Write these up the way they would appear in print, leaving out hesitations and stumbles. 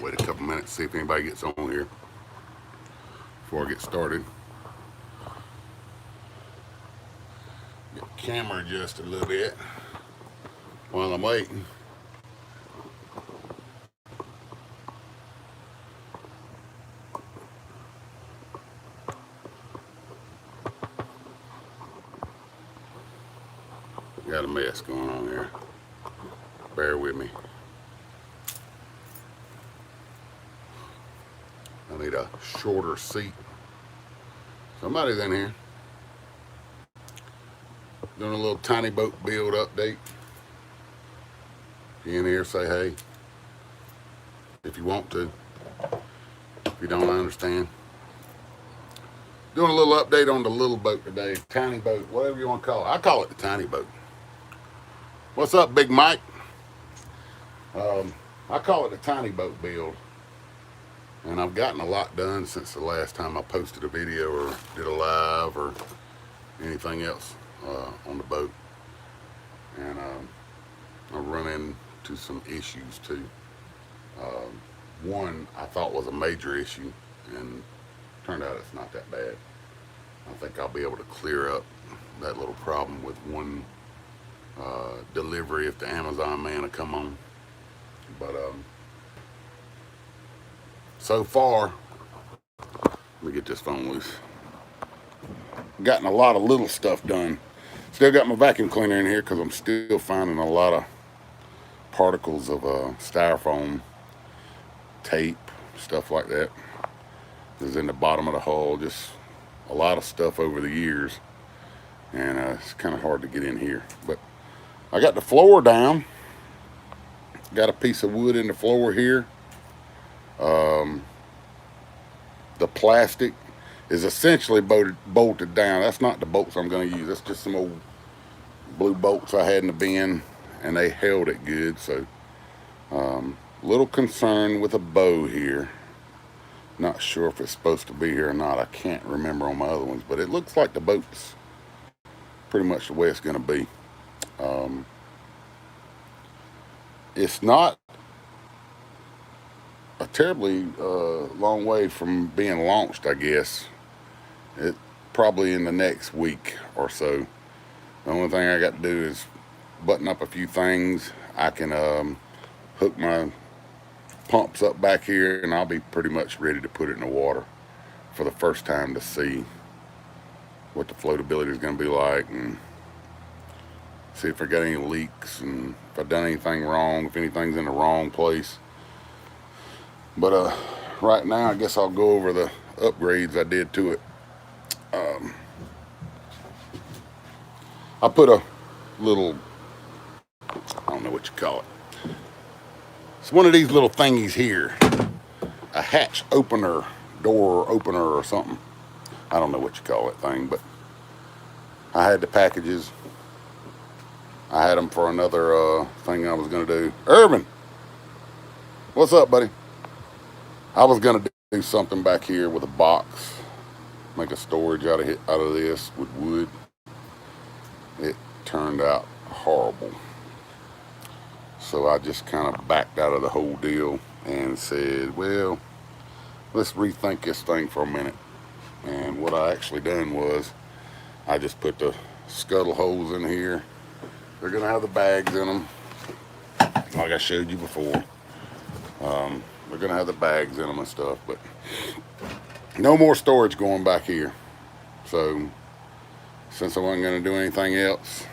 Wait a couple minutes, see if anybody gets on here before I get started. Get the camera adjusted a little bit while I'm waiting. Got a mess going on here. Bear with me. I need a shorter seat. Somebody's in here. Doing a little tiny boat build update. If you're in here, say hey. If you want to. If you don't understand. Doing a little update on the little boat today. Tiny boat, whatever you want to call it. I call it the tiny boat. What's up, Big Mike? I call it the tiny boat build. And I've gotten a lot done since the last time I posted a video or did a live or anything else on the boat. And I've run into some issues too. One I thought was a major issue, and turned out it's not that bad. I think I'll be able to clear up that little problem with one delivery if the Amazon man will come on. But so far, let me get this phone loose. Gotten a lot of little stuff done. Still got my vacuum cleaner in here because I'm still finding a lot of particles of styrofoam, tape, stuff like that. Is in the bottom of the hull. Just a lot of stuff over the years, and it's kind of hard to get in here. But I got the floor down. Got a piece of wood in the floor here. The plastic is essentially bolted down. That's not the bolts I'm going to use. That's just some old blue bolts I had in the bin, and they held it good. So little concern with a bow here. Not sure if it's supposed to be here or not. I can't remember on my other ones, but it looks like the boat's pretty much the way it's going to be. It's not a terribly long way from being launched, I guess. It probably in the next week or so. The only thing I got to do is button up a few things. I can hook my pumps up back here, and I'll be pretty much ready to put it in the water for the first time to see what the floatability is going to be like, and see if I got any leaks, and if I've done anything wrong, if anything's in the wrong place. But right now, I guess I'll go over the upgrades I did to it. I put a little, I don't know what you call it. It's one of these little thingies here. A hatch opener, door opener or something. I don't know what you call that thing, but I had the packages. I had them for another thing I was going to do. Irvin, what's up, buddy? I was going to do something back here with a box. Make a storage out of this with wood. It turned out horrible. So I just kind of backed out of the whole deal and said, well, let's rethink this thing for a minute. And what I actually done was I just put the scuttle holes in here. They're going to have the bags in them, like I showed you before. They're going to have the bags in them and stuff, but no more storage going back here. So since I wasn't going to do anything else,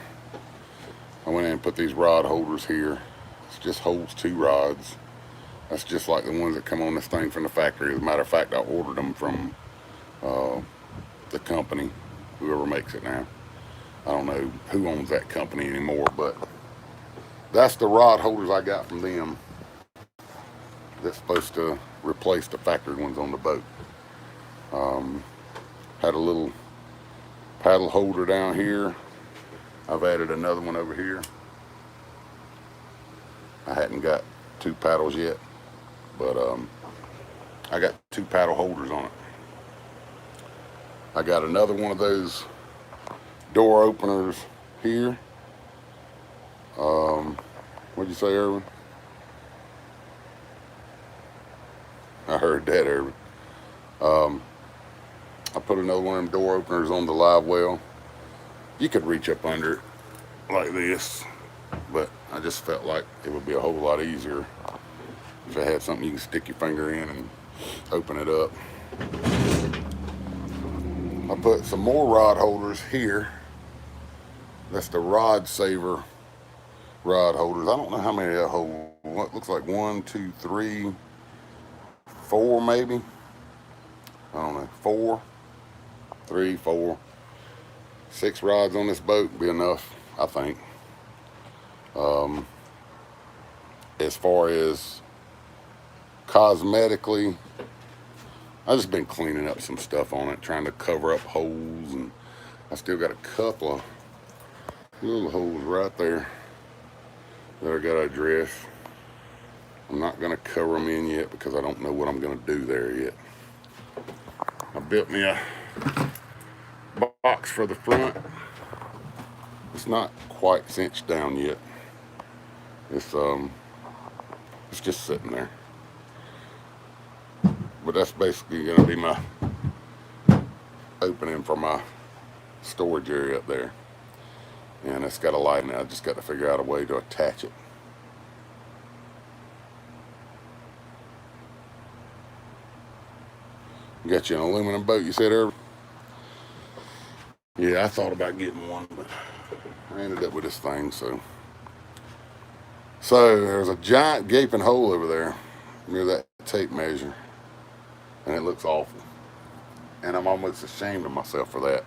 I went in and put these rod holders here. It just holds 2 rods. That's just like the ones that come on this thing from the factory. As a matter of fact, I ordered them from the company, whoever makes it now. I don't know who owns that company anymore, but that's the rod holders I got from them. That's supposed to replace the factory ones on the boat. Had a little paddle holder down here. I've added another one over here. I hadn't got 2 paddles yet, but I got 2 paddle holders on it. I got another one of those door openers here. What'd you say, Erwin? heard that, Irvin. I put another one of them door openers on the live well. You could reach up under it like this, but I just felt like it would be a whole lot easier if it had something you can stick your finger in and open it up. I put some more rod holders here. That's the Rod Saver rod holders. I don't know how many that hold. What looks like 1, 2, 3, 4 maybe. I don't know. 4, 3, 4, 6 rods on this boat would be enough, I think. As far as cosmetically, I've just been cleaning up some stuff on it, trying to cover up holes, and I still got a couple of little holes right there that I gotta address. I'm not gonna cover them in yet because I don't know what I'm gonna do there yet. I built me a box for the front. It's not quite cinched down yet. It's just sitting there. But that's basically gonna be my opening for my storage area up there. And it's got a light in it. I just got to figure out a way to attach it. You got you an aluminum boat, you said, Irv? Yeah, I thought about getting one, but I ended up with this thing, so. So there's a giant gaping hole over there near that tape measure, and it looks awful. And I'm almost ashamed of myself for that.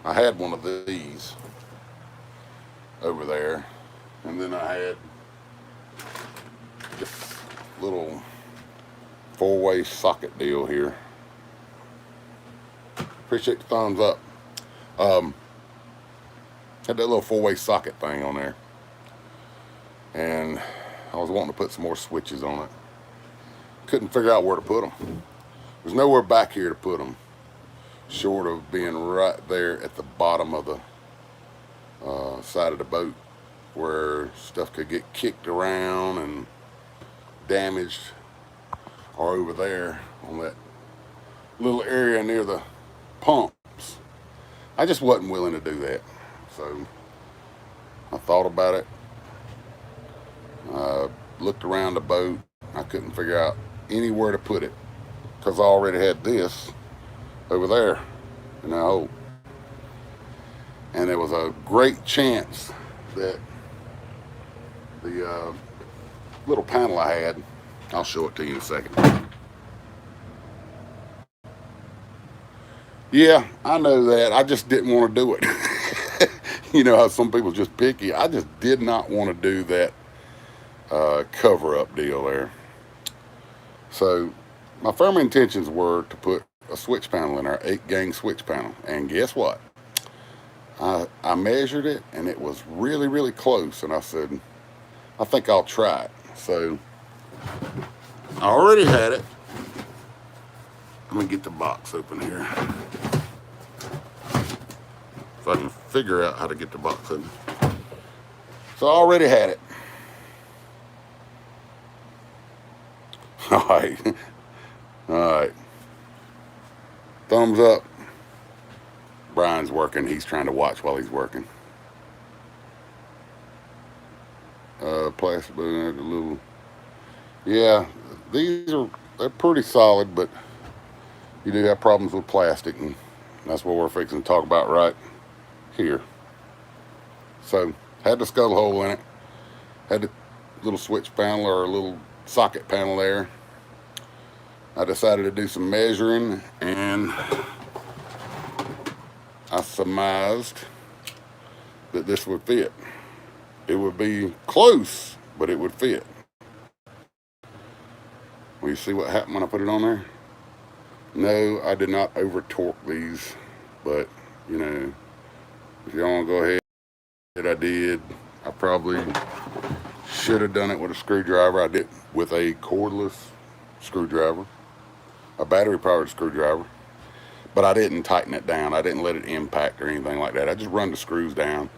I had one of these over there, and then I had this little 4-way socket deal here. Appreciate the thumbs up. Had that little 4-way socket thing on there, and I was wanting to put some more switches on it. Couldn't figure out where to put them. There's nowhere back here to put them, short of being right there at the bottom of the side of the boat where stuff could get kicked around and damaged, or over there on that little area near the pumps. I just wasn't willing to do that, so I thought about it. Looked around the boat. I couldn't figure out anywhere to put it because I already had this over there in that hole. And there was a great chance that the little panel I had, I'll show it to you in a second. Yeah, I know that. I just didn't want to do it. You know how some people just picky. I just did not want to do that cover-up deal there. So my firm intentions were to put a switch panel in our 8-gang switch panel. And guess what? I measured it, and it was really, really close. And I said, I think I'll try it. So I already had it. Let me get the box open here. If I can figure out how to get the box open. So I already had it. All right. All right. Thumbs up. Brian's working. He's trying to watch while he's working. Plastic, a little. Yeah, they're pretty solid, but you do have problems with plastic, and that's what we're fixing to talk about right here. So, had the scuttle hole in it, had the little switch panel or a little socket panel there. I decided to do some measuring, and I surmised that this would fit. It would be close, but it would fit. Well, you see what happened when I put it on there? No, I did not over torque these, but you know, if y'all want to go ahead, I did. I probably should have done it with a screwdriver. I did with a cordless screwdriver, a battery powered screwdriver, but I didn't tighten it down. I didn't let it impact or anything like that. I just run the screws down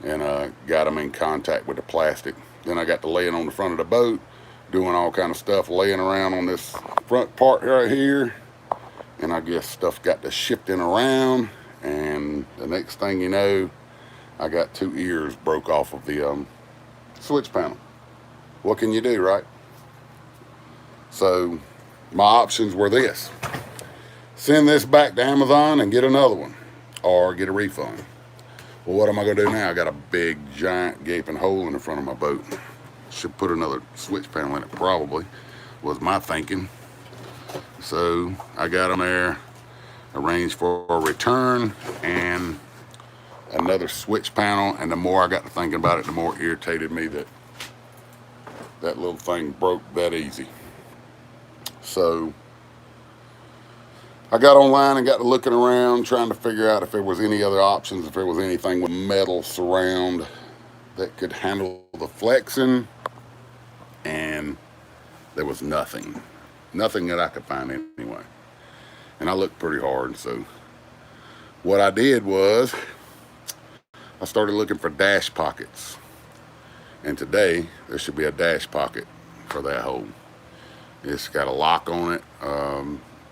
and got them in contact with the plastic. Then I got to lay it on the front of the boat, doing all kind of stuff, laying around on this front part right here, and I guess stuff got to shifting around, and the next thing you know, I got 2 ears broke off of the switch panel. What can you do, right? So my options were this: send this back to Amazon and get another one, or get a refund. Well, what am I going to do now? I got a big, giant, gaping hole in the front of my boat. Should put another switch panel in it, probably, was my thinking. So I got them there, arranged for a return and another switch panel. And the more I got to thinking about it, the more it irritated me that that little thing broke that easy. So I got online and got to looking around, trying to figure out if there was any other options, if there was anything with metal surround that could handle the flexing, and there was nothing that I could find anyway. And I looked pretty hard. So what I did was I started looking for dash pockets, and today there should be a dash pocket for that hole. It's got a lock on it.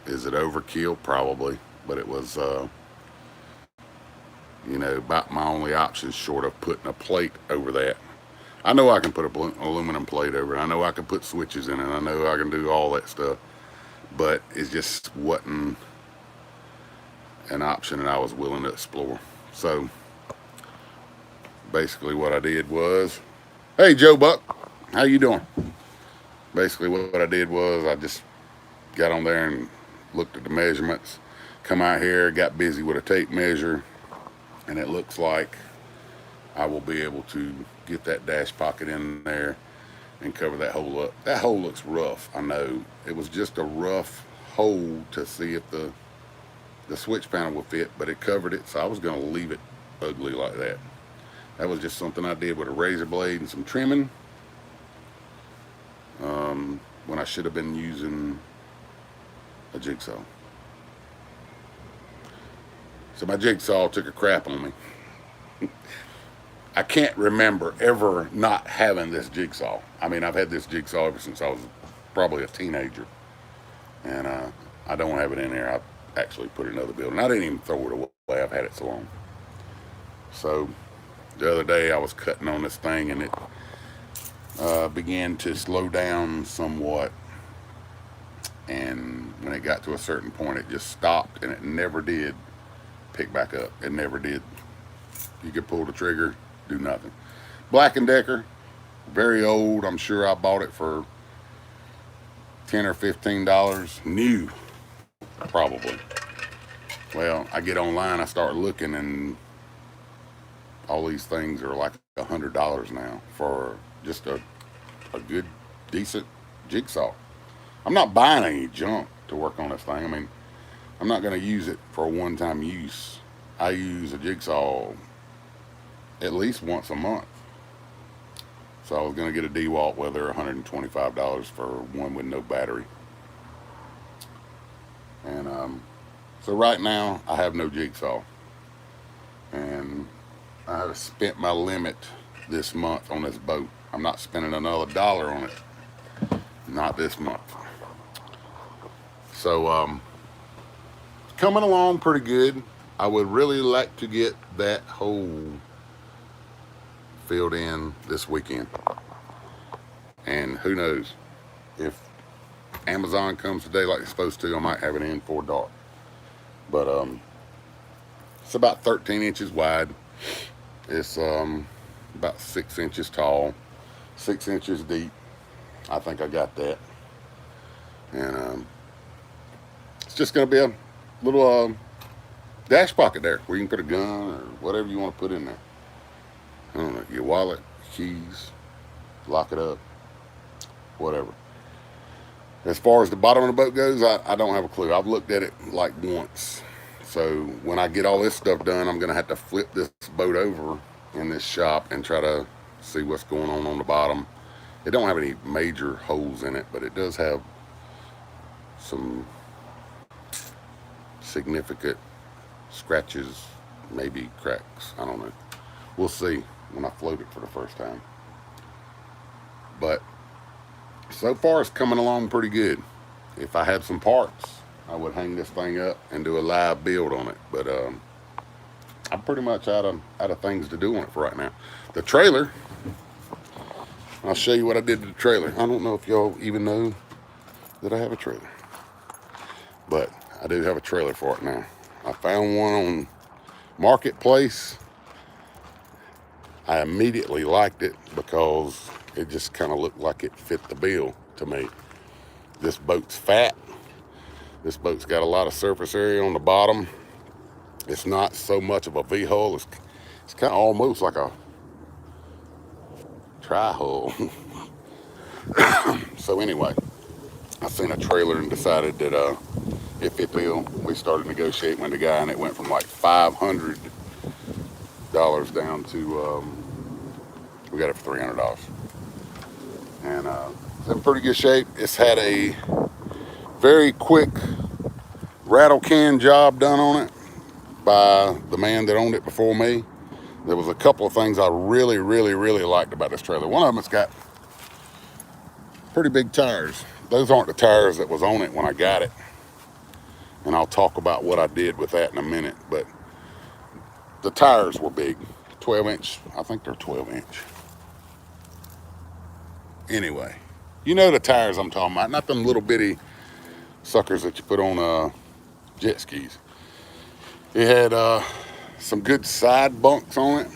Is it overkill? Probably, but it was you know, about my only option short of putting a plate over that. I know I can put an aluminum plate over it. I know I can put switches in it. I know I can do all that stuff, but it just wasn't an option that I was willing to explore. So basically what I did was, hey Joe Buck, how you doing? Basically what I did was I just got on there and looked at the measurements, come out here, got busy with a tape measure, and it looks like I will be able to get that dash pocket in there and cover that hole up. That hole looks rough, I know. It was just a rough hole to see if the switch panel would fit, but it covered it, so I was going to leave it ugly like that. That was just something I did with a razor blade and some trimming, when I should have been using a jigsaw. So my jigsaw took a crap on me. I can't remember ever not having this jigsaw. I mean, I've had this jigsaw ever since I was probably a teenager. And I don't have it in there. I actually put it in another building. I didn't even throw it away. I've had it so long. So the other day I was cutting on this thing, and it began to slow down somewhat. And when it got to a certain point, it just stopped, and it never did pick back up. It never did. You could pull the trigger, do nothing. Black & Decker, very old. I'm sure I bought it for $10 or $15 new, probably. Well, I get online, I start looking, and all these things are like $100 now for just a good, decent jigsaw. I'm not buying any junk to work on this thing. I mean, I'm not going to use it for a one-time use. I use a jigsaw at least once a month. So I was going to get a DeWalt with her, $125 for one with no battery. And so right now I have no jigsaw, and I have spent my limit this month on this boat. I'm not spending another dollar on it, not this month. So coming along pretty good. I would really like to get that hole filled in this weekend, and who knows, if Amazon comes today like it's supposed to, I might have it in for dark. But it's about 13 inches wide. It's about 6 inches tall, 6 inches deep. I think I got that. And it's just going to be a little dash pocket there where you can put a gun or whatever you want to put in there. I don't know, your wallet, keys, lock it up, whatever. As far as the bottom of the boat goes, I don't have a clue. I've looked at it like once. So when I get all this stuff done, I'm going to have to flip this boat over in this shop and try to see what's going on the bottom. It don't have any major holes in it, but it does have some significant scratches, maybe cracks. I don't know. We'll see when I float it for the first time. But so far it's coming along pretty good. If I had some parts, I would hang this thing up and do a live build on it. But I'm pretty much out of things to do on it for right now. The trailer, I'll show you what I did to the trailer. I don't know if y'all even know that I have a trailer, but I do have a trailer for it now. I found one on Marketplace. I immediately liked it because it just kind of looked like it fit the bill to me. This boat's fat. This boat's got a lot of surface area on the bottom. It's not so much of a V-hull. It's kind of almost like a tri-hull. So anyway, I seen a trailer and decided that it fit the bill. We started negotiating with the guy, and it went from like $500 down to we got it for $300. And it's in pretty good shape. It's had a very quick rattle can job done on it by the man that owned it before me. There was a couple of things I really liked about this trailer. One of them, it's got pretty big tires. Those aren't the tires that was on it when I got it, and I'll talk about what I did with that in a minute. But the tires were big, 12-inch. I think they're 12-inch. Anyway, you know the tires I'm talking about, not them little bitty suckers that you put on jet skis. It had some good side bunks on it.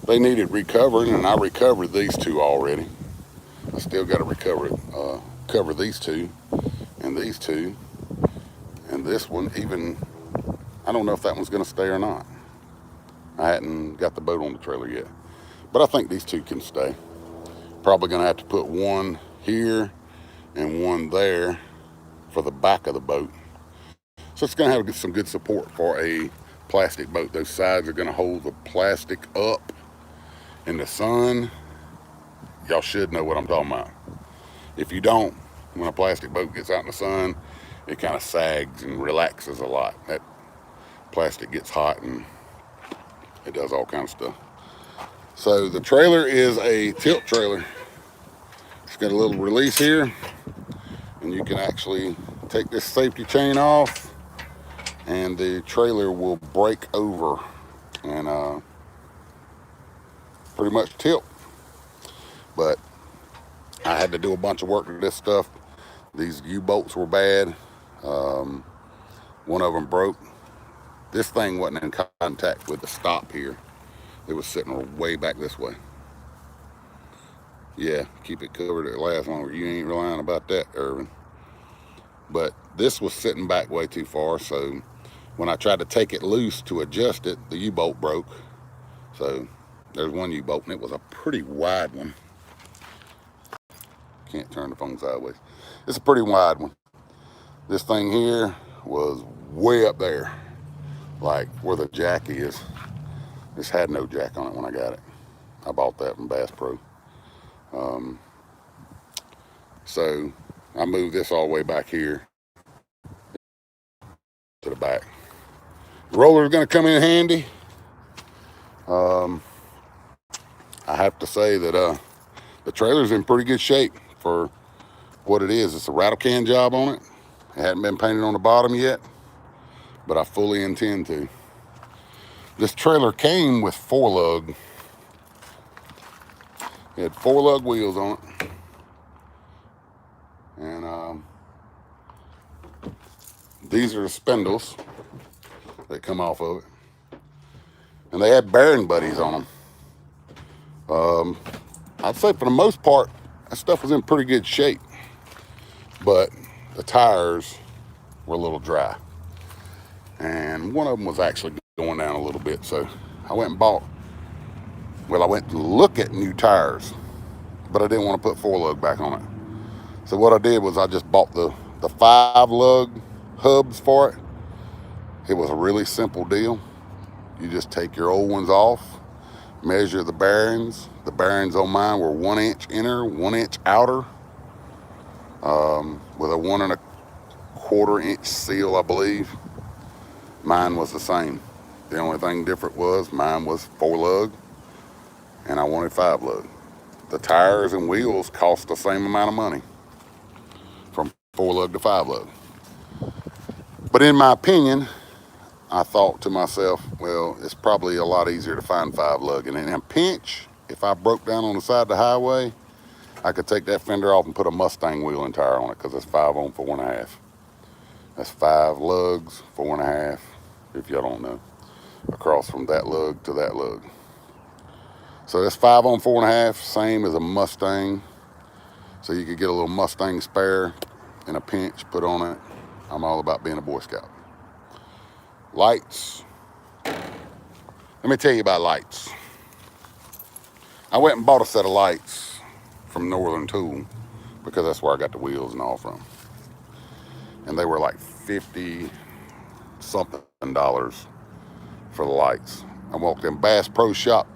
They needed recovering, and I recovered these two already. I still got to cover these two, and this one. Even I don't know if that one's going to stay or not. I hadn't got the boat on the trailer yet, but I think these two can stay. Probably going to have to put one here and one there for the back of the boat. So it's going to have some good support for a plastic boat. Those sides are going to hold the plastic up in the sun. Y'all should know what I'm talking about. If you don't, when a plastic boat gets out in the sun, it kind of sags and relaxes a lot. That plastic gets hot and it does all kinds of stuff. So the trailer is a tilt trailer. It's got a little release here, and you can actually take this safety chain off, and the trailer will break over and pretty much tilt. But I had to do a bunch of work to this stuff. These U-bolts were bad. One of them broke. This thing wasn't in contact with the stop here. It was sitting way back this way. Yeah, keep it covered, it lasts longer. You ain't relying about that, Irvin. But this was sitting back way too far, so when I tried to take it loose to adjust it, the U-bolt broke. So there's one U-bolt, and it was a pretty wide one. Can't turn the phone sideways. It's a pretty wide one. This thing here was way up there, like where the jack is. This had no jack on it when I got it. I bought that from Bass Pro. So I moved this all the way back here to the back. The roller is going to come in handy. I have to say that the trailer's in pretty good shape for what it is. It's a rattle can job on it. It hadn't been painted on the bottom yet, but I fully intend to. This trailer came with 4-lug. It had 4-lug wheels on it. And these are the spindles that come off of it. And they had bearing buddies on them. I'd say for the most part, that stuff was in pretty good shape. But the tires were a little dry. And one of them was actually going down a little bit. So I went to look at new tires, but I didn't want to put 4-lug back on it. So what I did was I just bought the 5-lug hubs for it. It was a really simple deal. You just take your old ones off, measure the bearings. The bearings on mine were 1 inch inner, 1 inch outer, with a 1 1/4 inch seal, I believe. Mine was the same. The only thing different was mine was 4-lug, and I wanted 5-lug. the tires and wheels cost the same amount of money from 4-lug to 5-lug. But in my opinion, I thought to myself, well, it's probably a lot easier to find 5-lug. And in a pinch, if I broke down on the side of the highway, I could take that fender off and put a Mustang wheel and tire on it, because it's 5 on 4.5. That's 5 lugs, 4.5, if y'all don't know, across from that lug to that lug. So that's 5 on 4.5, same as a Mustang. So you could get a little Mustang spare in a pinch, put on it. I'm all about being a Boy Scout. Lights. Let me tell you about lights. I went and bought a set of lights from Northern Tool, because that's where I got the wheels and all from. And they were like $50 something for the lights. I walked in Bass Pro Shop.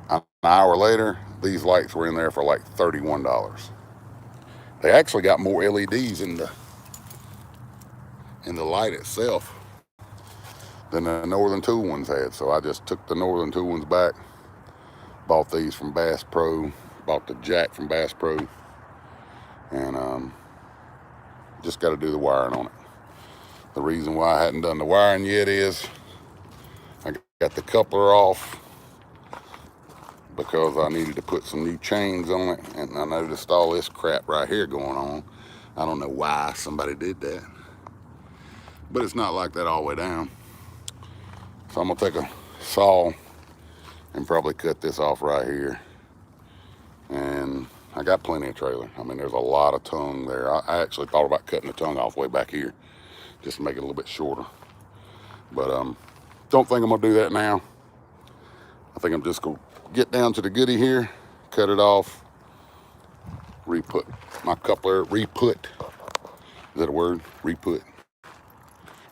An hour later, these lights were in there for like $31. They actually got more LEDs in the light itself than the Northern Tool ones had. So I just took the Northern Tool ones back, bought these from Bass Pro, bought the jack from Bass Pro, and just got to do the wiring on it. The reason why I hadn't done the wiring yet is I got the coupler off because I needed to put some new chains on it, and I noticed all this crap right here going on. I don't know why somebody did that, but it's not like that all the way down. So I'm gonna take a saw and probably cut this off right here. And I got plenty of trailer. I mean, there's a lot of tongue there. I actually thought about cutting the tongue off way back here, just to make it a little bit shorter. But don't think I'm gonna do that now. I think I'm just gonna get down to the goodie here, cut it off, re-put my coupler, is that a word?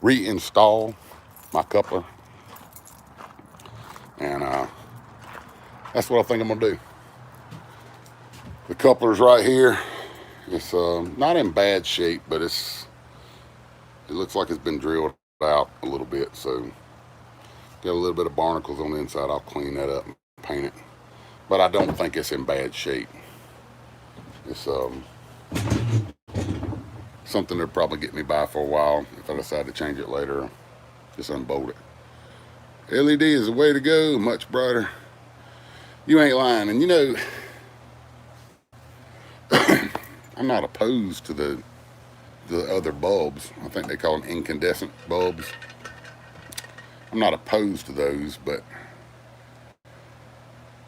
Reinstall my coupler. And that's what I think I'm gonna do. The coupler's right here. It's not in bad shape, but it looks like it's been drilled out a little bit. So got a little bit of barnacles on the inside. I'll clean that up and paint it. But I don't think it's in bad shape. It's something that'll probably get me by for a while. If I decide to change it later, just unbolt it. LED is the way to go, much brighter. You ain't lying. And you know, I'm not opposed to the other bulbs. I think they call them incandescent bulbs. I'm not opposed to those, but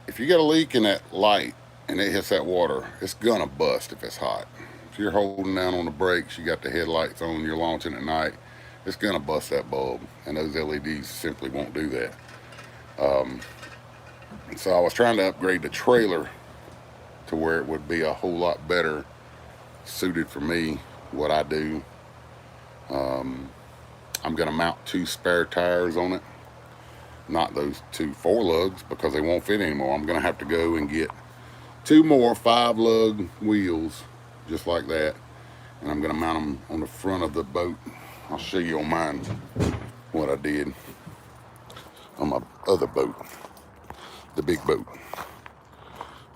if you got a leak in that light and it hits that water, it's gonna bust if it's hot. If you're holding down on the brakes, you got the headlights on, you're launching at night, it's gonna bust that bulb, and those LEDs simply won't do that. So I was trying to upgrade the trailer to where it would be a whole lot better suited for me, what I do. I'm gonna mount 2 spare tires on it, not those 2 4-lugs, because they won't fit anymore. I'm gonna have to go and get 2 more 5-lug wheels just like that, and I'm gonna mount them on the front of the boat. I'll show you on mine what I did on my other boat, the big boat.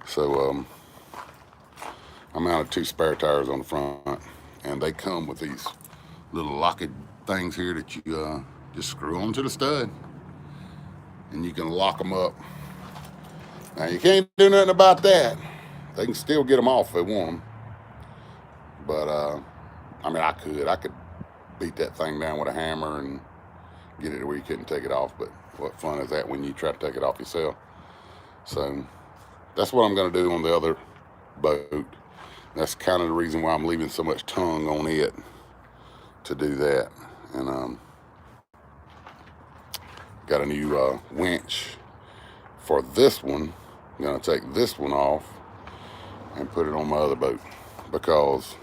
So I mounted 2 spare tires on the front, and they come with these little locking things here that you just screw onto the stud, and you can lock them up. Now you can't do nothing about that. They can still get them off if they want them, but I mean, I could beat that thing down with a hammer and get it to where you couldn't take it off. But what fun is that when you try to take it off yourself? So that's what I'm going to do on the other boat. That's kind of the reason why I'm leaving so much tongue on it, to do that. And got a new winch for this one. I'm going to take this one off and put it on my other boat, because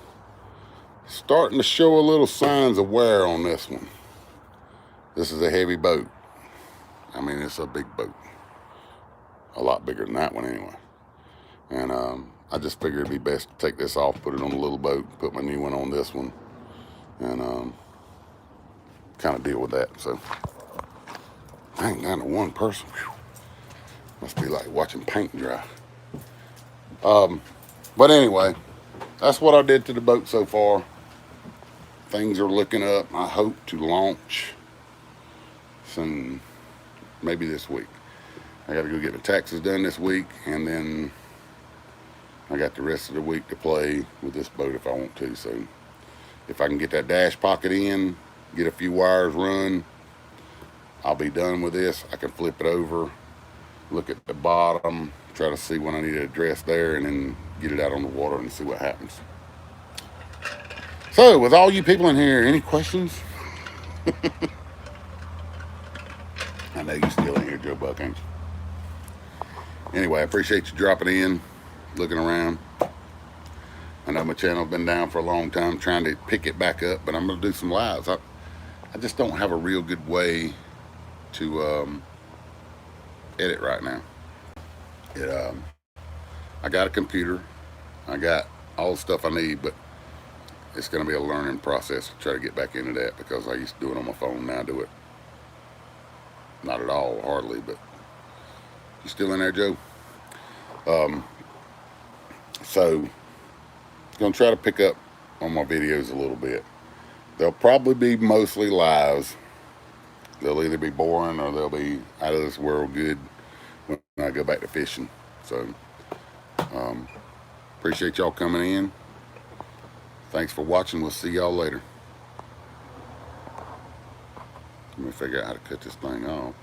it's starting to show a little signs of wear on this one. This is a heavy boat. I mean, it's a big boat, a lot bigger than that one anyway. And I just figured it'd be best to take this off, put it on a little boat, put my new one on this one, and kind of deal with that. So I ain't down to one person. Whew. Must be like watching paint dry. But anyway, that's what I did to the boat so far. Things are looking up. I hope to launch soon, maybe this week. I got to go get the taxes done this week, and then I got the rest of the week to play with this boat if I want to. So if I can get that dash pocket in, get a few wires run, I'll be done with this. I can flip it over, look at the bottom, try to see what I need to address there, and then get it out on the water and see what happens. So with all you people in here, any questions? I know you're still in here, Joe Buck, ain't you? Anyway, I appreciate you dropping in, looking around. I know my channel's been down for a long time, trying to pick it back up, but I'm going to do some lives. I just don't have a real good way to edit right now. I got a computer, I got all the stuff I need, but it's going to be a learning process to try to get back into that, because I used to do it on my phone. Now I do it not at all, hardly. But you still in there, Joe? So going to try to pick up on my videos a little bit. They'll probably be mostly lives. They'll either be boring or they'll be out of this world good when I go back to fishing. So appreciate y'all coming in. Thanks for watching. We'll see y'all later. Let me figure out how to cut this thing off.